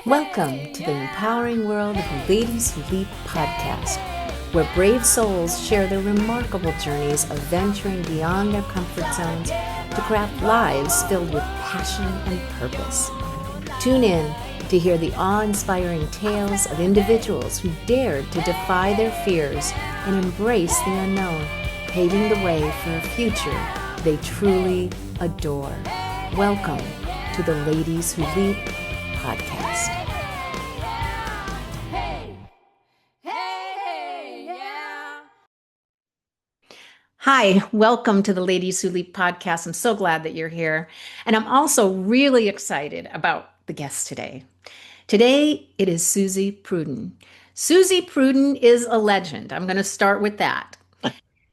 Welcome to the empowering world of Ladies Who Leap podcast, where brave souls share their remarkable journeys of venturing beyond their comfort zones to craft lives filled with passion and purpose. Tune in to hear the awe-inspiring tales of individuals who dared to defy their fears and embrace the unknown, paving the way for a future they truly adore. Welcome to the Ladies Who Leap podcast. Hi, welcome to the Ladies Who Leap podcast. I'm so glad that you're here. And I'm also really excited about the guest today. Today, it is Suzy Prudden. Suzy Prudden is a legend. I'm going to start with that.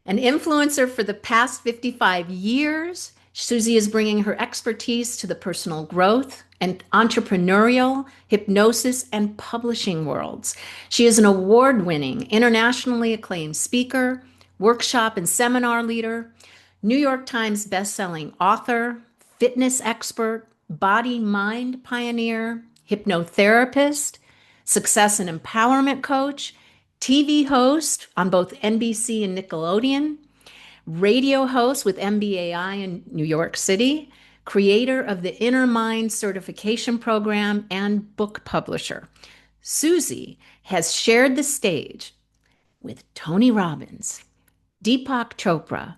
An influencer for the past 55 years, Suzy is bringing her expertise to the personal growth and entrepreneurial, hypnosis, and publishing worlds. She is an award-winning, internationally acclaimed speaker, workshop and seminar leader, New York Times bestselling author, fitness expert, body-mind pioneer, hypnotherapist, success and empowerment coach, TV host on both NBC and Nickelodeon, radio host with MBAI in New York City, creator of the Inner Mind certification program, and book publisher. Suzy has shared the stage with Tony Robbins, Deepak Chopra,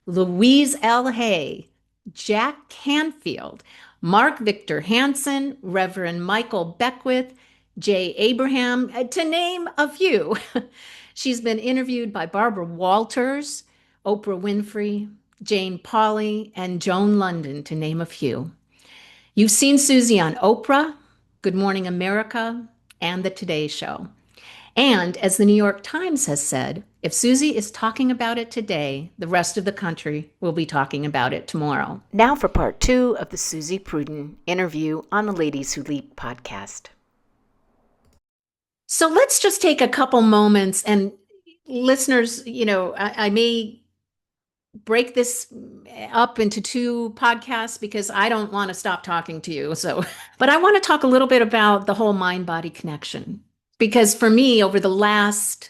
Louise Hay, Jack Canfield, Mark Victor Hansen, Reverend Michael Beckwith, Jay Abraham, to name a few. She's been interviewed by Barbara Walters, Oprah Winfrey, Jane Pauley, and Joan London, to name a few. You've seen Suzy on Oprah, Good Morning America, and The Today Show. And as the New York Times has said, if Suzy is talking about it today, the rest of the country will be talking about it tomorrow. Now for part 2 of the Suzy Prudden interview on the Ladies Who Leap podcast. So let's just take a couple moments, and listeners, I may break this up into 2 podcasts because I don't want to stop talking to you. But I want to talk a little bit about the whole mind-body connection. Because for me, over the last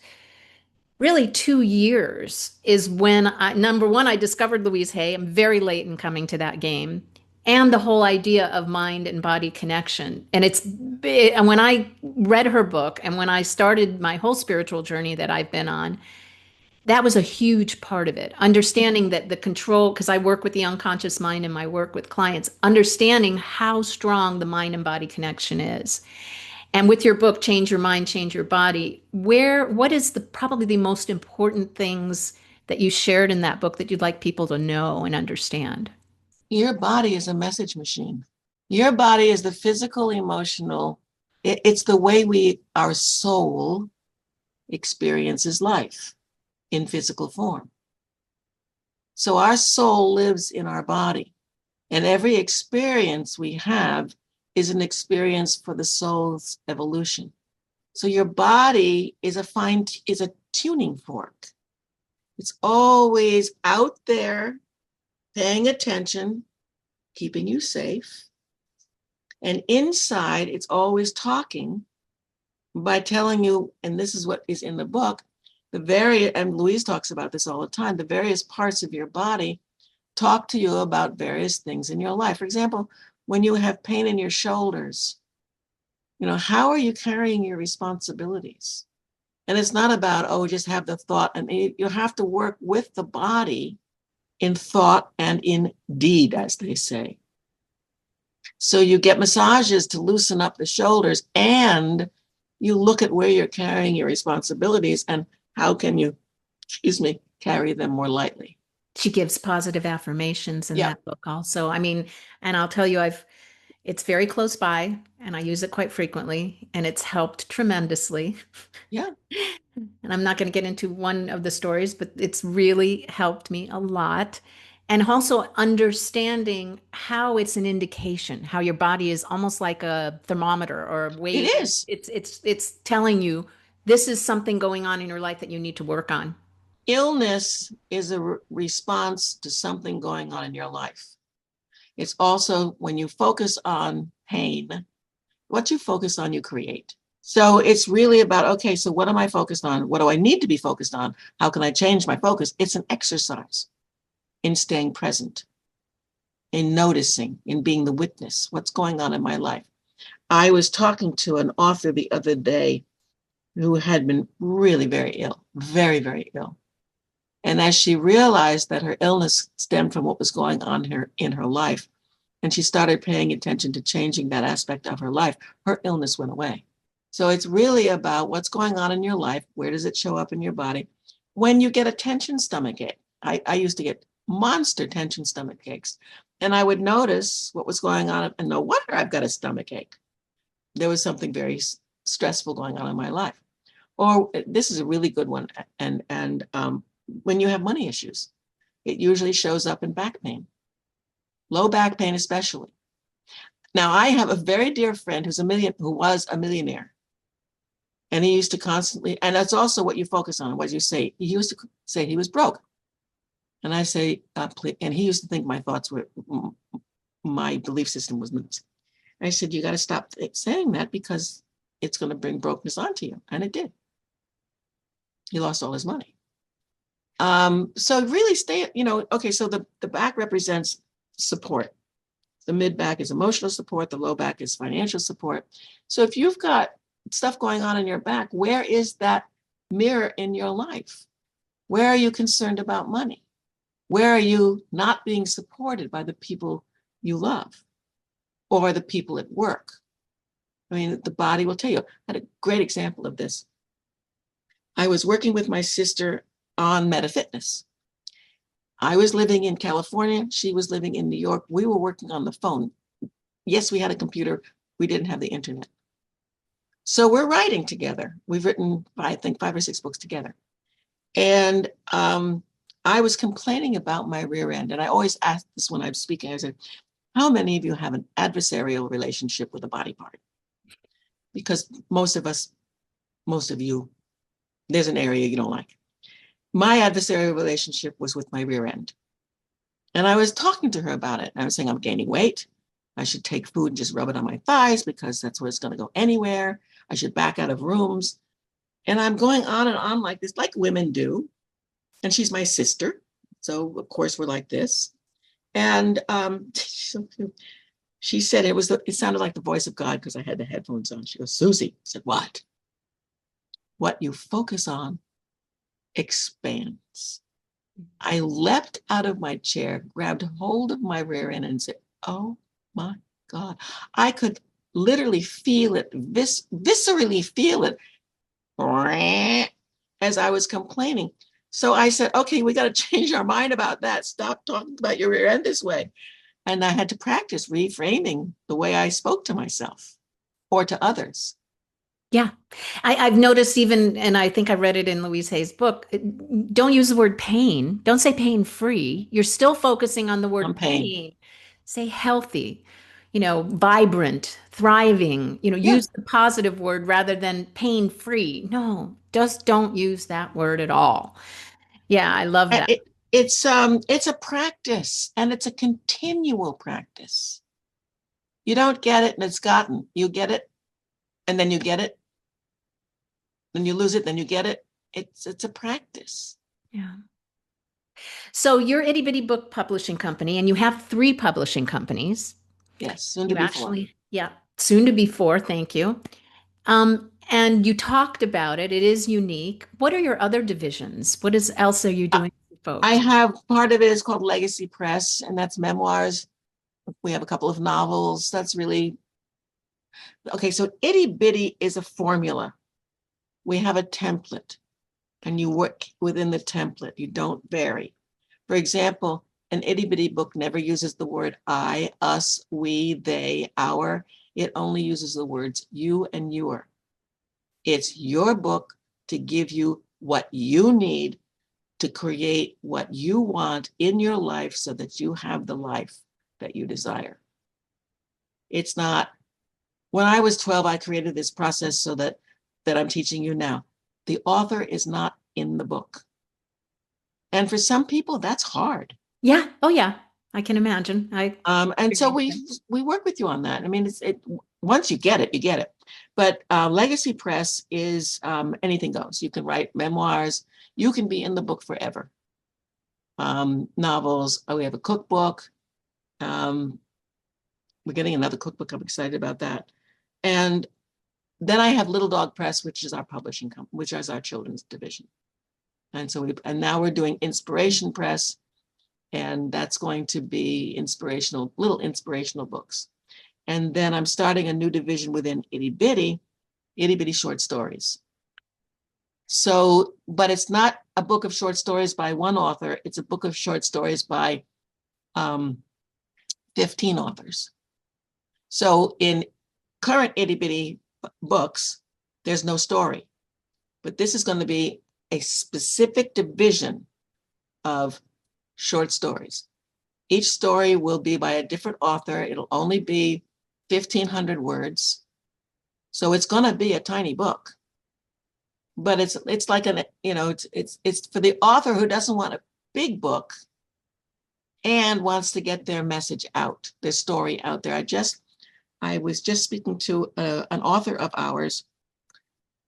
really 2 years is when number one, I discovered Louise Hay. I'm very late in coming to that game. And the whole idea of mind and body connection. And and when I read her book and when I started my whole spiritual journey that I've been on, that was a huge part of it. Understanding that the control, because I work with the unconscious mind in my work with clients, understanding how strong the mind and body connection is. And with your book, Change Your Mind, Change Your Body, what is probably the most important things that you shared in that book that you'd like people to know and understand? Your body is a message machine. Your body is the physical, emotional. It's the way our soul experiences life in physical form. So our soul lives in our body, and every experience we have is an experience for the soul's evolution. So your body is a tuning fork. It's always out there, paying attention, keeping you safe. And inside, it's always talking by telling you, and this is what is in the book, and Louise talks about this all the time, the various parts of your body talk to you about various things in your life. For example, when you have pain in your shoulders, how are you carrying your responsibilities? And it's not about, just have the thought. And you have to work with the body in thought and in deed, as they say. So you get massages to loosen up the shoulders, and you look at where you're carrying your responsibilities and how can you, carry them more lightly. She gives positive affirmations in that book also. And I'll tell you, it's very close by and I use it quite frequently and it's helped tremendously. Yeah. And I'm not going to get into one of the stories, but it's really helped me a lot. And also understanding how it's an indication, how your body is almost like a thermometer or a weight. It is. It's telling you this is something going on in your life that you need to work on. Illness is a response to something going on in your life. It's also when you focus on pain, What you focus on, you create. So it's really about, okay, so what am I focused on? What do I need to be focused on? How can I change my focus? It's an exercise in staying present, in noticing, in being the witness. What's going on in my life? I was talking to an author the other day who had been really very ill, very, very ill. And as she realized that her illness stemmed from what was going on in her life, and she started paying attention to changing that aspect of her life, her illness went away. So it's really about what's going on in your life. Where does it show up in your body? When you get a tension stomach ache, I used to get monster tension stomach aches. And I would notice what was going on and no wonder I've got a stomach ache. There was something very stressful going on in my life. Or this is a really good one. And when you have money issues, it usually shows up in back pain, low back pain especially. Now, I have a very dear friend who was a millionaire. And he used to constantly, and that's also what you focus on, what you say. He used to say he was broke. And I say, and he used to think my thoughts were, my belief system was nuts. I said, you got to stop saying that because it's going to bring brokenness onto you. And it did. He lost all his money. So really stay, okay, so the back represents support. The mid back is emotional support. The low back is financial support. So if you've got stuff going on in your back, where is that mirror in your life? Where are you concerned about money? Where are you not being supported by the people you love or the people at work? I mean, the body will tell you. I had a great example of this. I was working with my sister on MetaFitness. I was living in California. She was living in New York. We were working on the phone. Yes, we had a computer. We didn't have the internet. So we're writing together. We've written, I think, 5 or 6 books together. And I was complaining about my rear end. And I always ask this when I'm speaking. I said, how many of you have an adversarial relationship with a body part? Because most of you, there's an area you don't like. My adversarial relationship was with my rear end. And I was talking to her about it. I was saying, I'm gaining weight. I should take food and just rub it on my thighs because that's where it's going to go anywhere. I should back out of rooms. And I'm going on and on like this, like women do. And she's my sister. So, of course, we're like this. And she said it sounded like the voice of God because I had the headphones on. She goes, Suzy. I said, what? What you focus on expands. I leapt out of my chair, grabbed hold of my rear end and said, oh my God. I could literally feel it, viscerally feel it as I was complaining. So I said, okay, we got to change our mind about that. Stop talking about your rear end this way. And I had to practice reframing the way I spoke to myself or to others. Yeah. I've noticed even, and I think I read it in Louise Hay's book, don't use the word pain. Don't say pain free. You're still focusing on the On word pain. pain. Say healthy, vibrant, thriving, Yeah. use the positive word rather than pain free. No, just don't use that word at all. Yeah, I love that. It's a practice and it's a continual practice. You don't get it and it's gotten. You get it and then you get it. Then you lose it, then you get it. It's a practice. Yeah. So you're Itty Bitty Book Publishing Company, and you have 3 publishing companies. Yes, soon to You be 4. actually, yeah, soon to be 4, thank you. And you talked about it. It is unique. What are your other divisions? Else are you doing for I folks? have part of it is called Legacy Press, and that's memoirs. We have a couple of novels. That's really okay. So Itty Bitty is a formula. We have a template, and you work within the template. You don't vary. For example, an itty bitty book never uses the word I, us, we, they, our. It only uses the words you and your. It's your book to give you what you need to create what you want in your life so that you have the life that you desire. It's not, when I was 12, I created this process so that I'm teaching you now. The author is not in the book. And for some people, that's hard. Yeah. Oh, yeah. I can imagine. I And so experienced it. we work with you on that. I mean, Once you get it, you get it. But Legacy Press is anything goes. You can write memoirs. You can be in the book forever. Novels. Oh, we have a cookbook. Um, we're getting another cookbook. I'm excited about that. And then I have Little Dog Press, which is our publishing company, which is our children's division. And so and now we're doing Inspiration Press, and that's going to be little inspirational books. And then I'm starting a new division within Itty Bitty short stories. So, but it's not a book of short stories by one author. It's a book of short stories by 15 authors. So in current Itty Bitty books, there's no story. But this is going to be a specific division of short stories. Each story will be by a different author. It'll only be 1,500 words. So it's going to be a tiny book. But it's like it's for the author who doesn't want a big book and wants to get their message out, their story out there. I was just speaking to an author of ours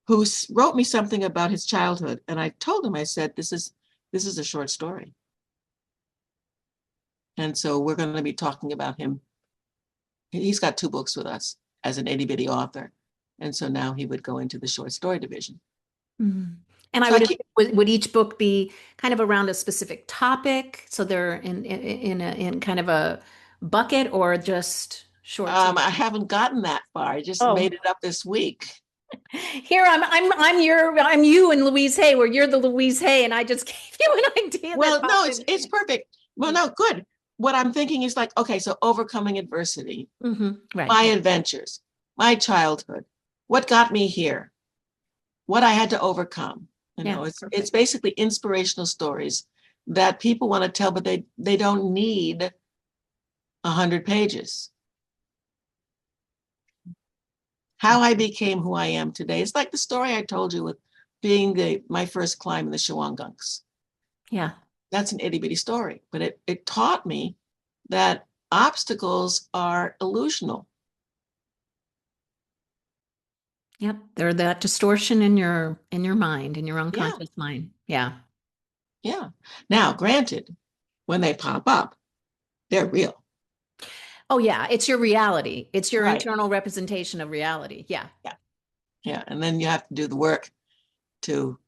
who wrote me something about his childhood, and I told him, I said, this is a short story. And so we're going to be talking about him. He's got 2 books with us as an itty bitty author. And so now he would go into the short story division. Mm-hmm. And So would each book be kind of around a specific topic? So they're in kind of a bucket, or just short? I haven't gotten that far. I just Oh, made it up this week. here I'm you and Louise Hay, where you're the Louise Hay, and I just gave you an idea that Well, no, popped in. it's perfect. Well, no, good. What I'm thinking is like, okay, so overcoming adversity, Right. my adventures, my childhood, what got me here, what I had to overcome. It's basically inspirational stories that people want to tell, but they don't need 100 pages. How I became who I am today. It's like the story I told you with being my first climb in the Shawangunks. Yeah. That's an itty bitty story, but it taught me that obstacles are illusional. Yep. They're that distortion in your mind, in your Yeah, unconscious mind. Yeah. yeah. Now, granted, when they pop up, they're real. Oh yeah, it's your reality. It's your Right. internal representation of reality. Yeah. Yeah. Yeah. And then you have to do the work to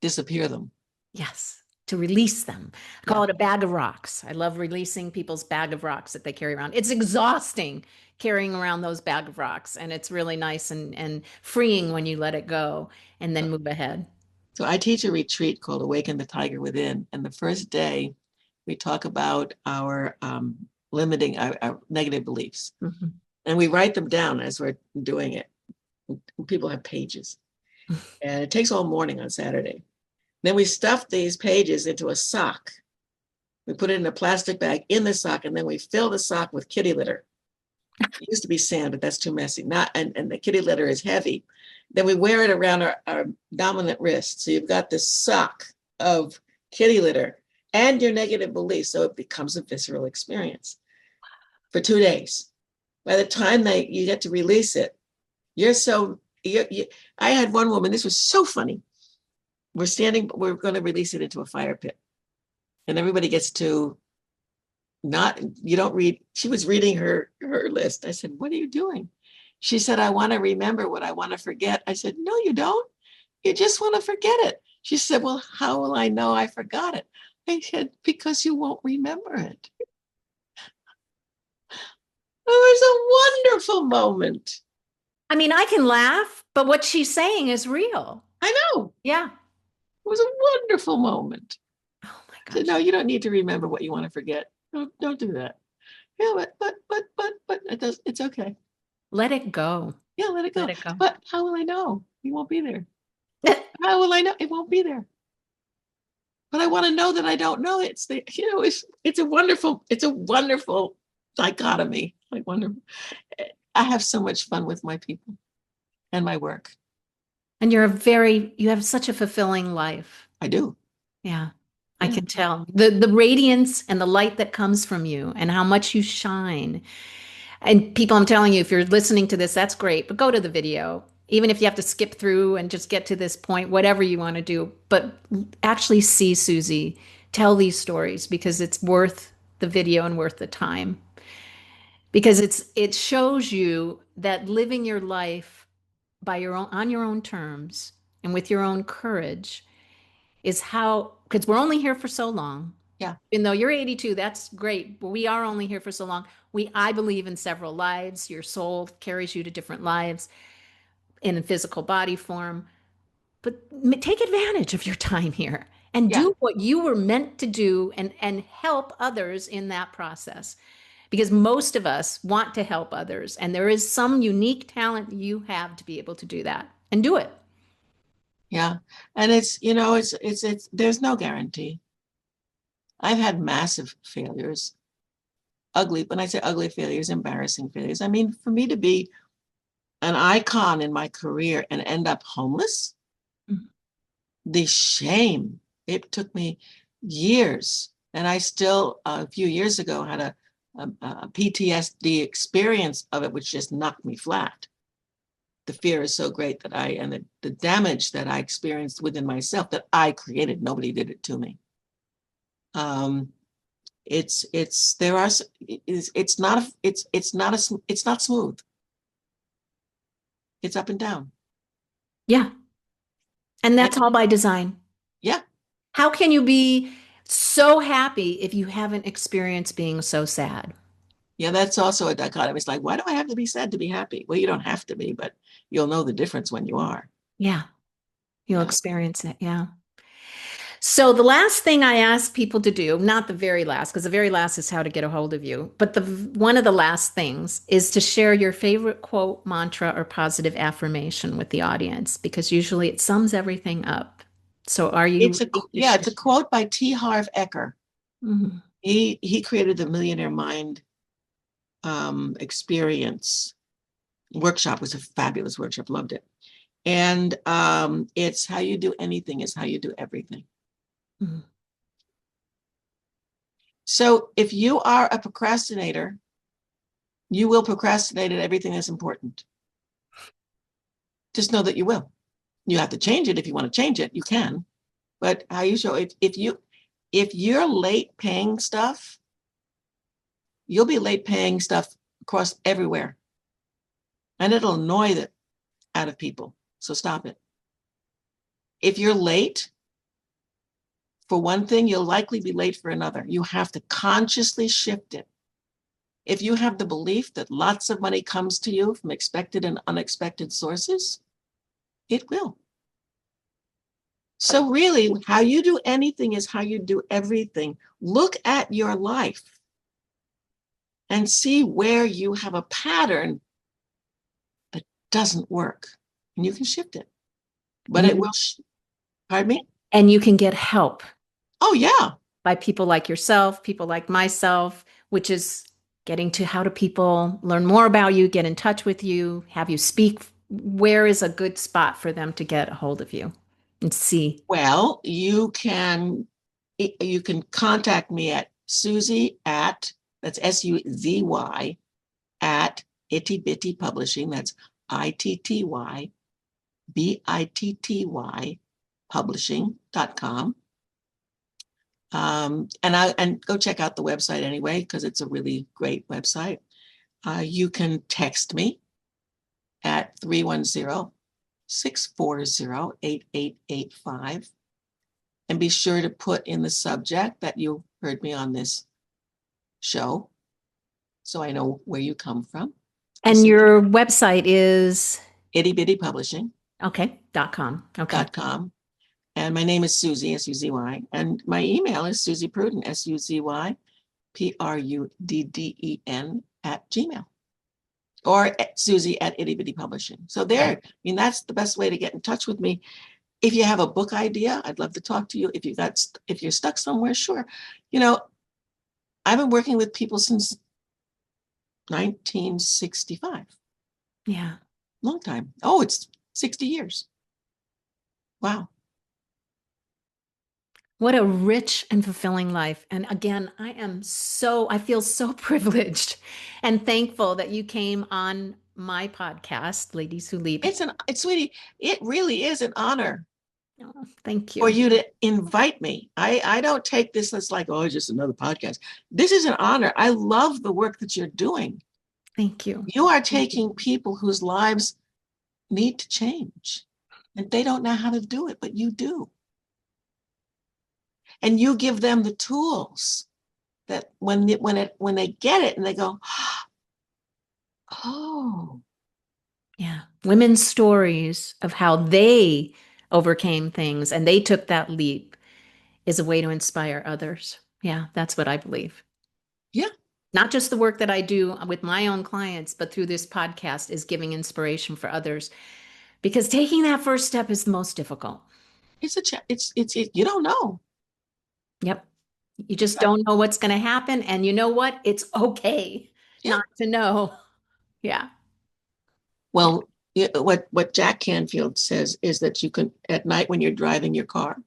disappear them. Yes. To release them. I Yeah. call it a bag of rocks. I love releasing people's bag of rocks that they carry around. It's exhausting carrying around those bag of rocks, and it's really nice and freeing when you let it go and then move ahead. So I teach a retreat called Awaken the Tiger Within. And the first day, we talk about our limiting, our negative beliefs. Mhm. And we write them down as we're doing it. People have pages. And it takes all morning on Saturday. Then we stuff these pages into a sock. We put it in a plastic bag in the sock, and then we fill the sock with kitty litter. It used to be sand, but that's too messy. And the kitty litter is heavy. Then we wear it around our dominant wrist. So you've got this sock of kitty litter and your negative beliefs. So it becomes a visceral experience for 2 days. By the time you get to release it, I had one woman, this was so funny. We're going to release it into a fire pit. And everybody gets to you don't read. She was reading her list. I said, what are you doing? She said, I want to remember what I want to forget. I said, no, you don't. You just want to forget it. She said, well, how will I know I forgot it? I said, because you won't remember it. It was a wonderful moment. I mean, I can laugh, but what she's saying is real. I know. Yeah. It was a wonderful moment. Oh my I said, gosh. no, you don't need to remember what you want to forget. Don't do that. Yeah, but it's okay. Let it go. Yeah, let it Let go. it go. But how will I know? You won't be there. How will I know? It won't be there. But I want to know that I don't know. It's a wonderful dichotomy. Like wonderful. I have so much fun with my people and my work. And you have such a fulfilling life. I do. Yeah. I Yeah. can tell the radiance and the light that comes from you and how much you shine. And people, I'm telling you, if you're listening to this, that's great, but go to the video. Even if you have to skip through and just get to this point, whatever you want to do, but actually see Suzy tell these stories because it's worth the video and worth the time. Because it shows you that living your life by your own on your own terms and with your own courage is how, because we're only here for so long. Yeah. Even though you're 82, that's great, but we are only here for so long. I believe in several lives. Your soul carries you to different lives in a physical body form. But take advantage of your time here and Yeah. do what you were meant to do, and help others in that process. Because most of us want to help others, and there is some unique talent you have to be able to do that and do it. Yeah. And it's there's no guarantee. I've had massive failures, ugly, when I say ugly failures, embarrassing failures. I mean, for me to be an icon in my career and end up homeless, Mhm. the shame, it took me years. And I still, a few years ago, had a PTSD experience of it, which just knocked me flat. The fear is so great that the damage that I experienced within myself that I created, nobody did it to me. There are, it's not smooth. It's up and down. Yeah. And And that's all by design. yeah, How can you be so happy if you haven't experienced being so sad? yeah, that's also a dichotomy. It's like, why do I have to be sad to be happy? Well, you don't have to be, but you'll know the difference when you are. Yeah, you'll Yeah. experience it. Yeah. So the last thing I ask people to do, not the very last, because the very last is how to get a hold of you, but the one of the last things is to share your favorite quote, mantra, or positive affirmation with the audience, because usually it sums everything up. So are you ready to Yeah, it's share? a quote by T. Harv Eker. Mhm. He created the Millionaire Mind experience workshop. It was a fabulous workshop, loved it. And it's how you do anything is how you do everything. Mhm. So if you are a procrastinator, you will procrastinate at everything that's important. Just know that you will. You have to change it. If you want to change it, you can. But how you show, if you're late paying stuff, you'll be late paying stuff across everywhere, and it'll annoy the out of people. So stop it. If you're late for one thing, you'll likely be late for another. You have to consciously shift it. If you have the belief that lots of money comes to you from expected and unexpected sources, it will. So really, how you do anything is how you do everything. Look at your life and see where you have a pattern that doesn't work, and you can shift it. But And it you will, pardon me? and you can get help Oh, yeah. by people like yourself, people like myself, which is getting to how do people learn more about you, get in touch with you, have you speak. Where is a good spot for them to get a hold of you and see? Well, you can contact me at Suzy at, that's SUZY, at Itty Bitty Publishing. That's ITTY publishing.com. And go check out the website anyway, because it's a really great website. You can text me at 310-640-8885. And be sure to put in the subject that you heard me on this show, so I know where you come from. And your website is Itty Bitty Publishing. .com. Okay. .com. And my name is Suzy, SUZY. And my email is Suzy Prudden, SUZY, PRUDDEN @gmail. Or at Suzy at Itty Bitty Publishing. So there, I mean, that's the best way to get in touch with me. If you have a book idea, I'd love to talk to you. If you're stuck somewhere, sure. You know, I've been working with people since 1965. Yeah. Long time. Oh, it's 60 years. Wow. What a rich and fulfilling life. And again, I feel so privileged and thankful that you came on my podcast, Ladies Who Leap. Sweetie, it really is an honor Oh, thank for you. you to invite me. I don't take this as like, oh, just another podcast. This is an honor. I love the work that you're doing. Thank you. You are taking people whose lives need to change and they don't know how to do it, but you do. And you give them the tools that when they get it and they go, oh, Yeah. Women's stories of how they overcame things and they took that leap is a way to inspire others. Yeah, that's what I believe. yeah, Not just the work that I do with my own clients, but through this podcast is giving inspiration for others because taking that first step is the most difficult. you don't know. Yep. You just don't know what's going to happen. And you know what? It's okay Yeah. not to know. Yeah. Well, what Jack Canfield says is that you can, at night when you're driving your car,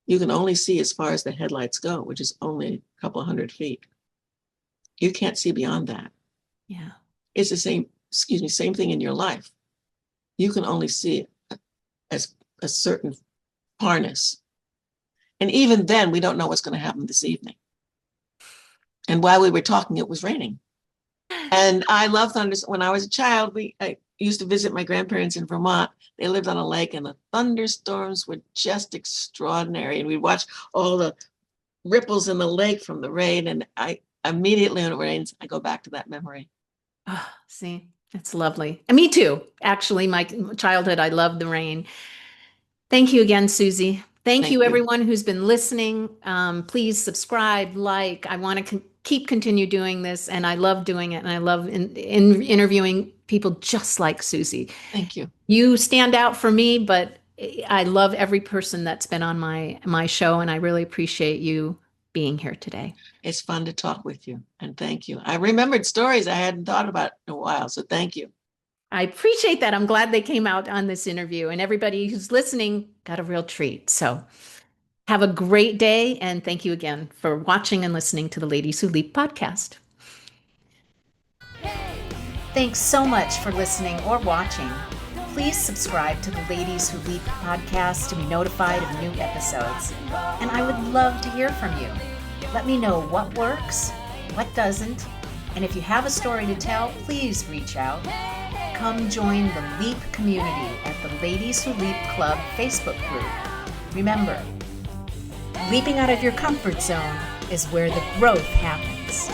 you can only see as far as the headlights go, which is only a couple of 100 feet. You can't see beyond that. Yeah. It's the same thing in your life. You can only see as a certain harness. And even then, we don't know what's going to happen this evening. And while we were talking, it was raining. And I love thunders. When I was a child, I used to visit my grandparents in Vermont. They lived on a lake, and the thunderstorms were just extraordinary. And we'd watch all the ripples in the lake from the rain. And I immediately, when it rains, I go back to that memory. Oh, see, it's lovely. And me too. Actually, my childhood, I loved the rain. Thank you again, Suzy. Thank Thank you, you. everyone who's been listening. Please subscribe, like. I want to keep continue doing this, and I love doing it. And I love in interviewing people just like Suzy. Thank you. You stand out for me, but I love every person that's been on my show, and I really appreciate you being here today. It's fun to talk with you. And thank you. I remembered stories I hadn't thought about in a while. So thank you. I appreciate that. I'm glad they came out on this interview, and everybody who's listening got a real treat. So have a great day, and thank you again for watching and listening to the Ladies Who Leap podcast. Thanks so much for listening or watching. Please subscribe to the Ladies Who Leap podcast to be notified of new episodes. And I would love to hear from you. Let me know what works, what doesn't, and if you have a story to tell, please reach out. Come join the Leap community at the Ladies Who Leap Club Facebook group. Remember, leaping out of your comfort zone is where the growth happens.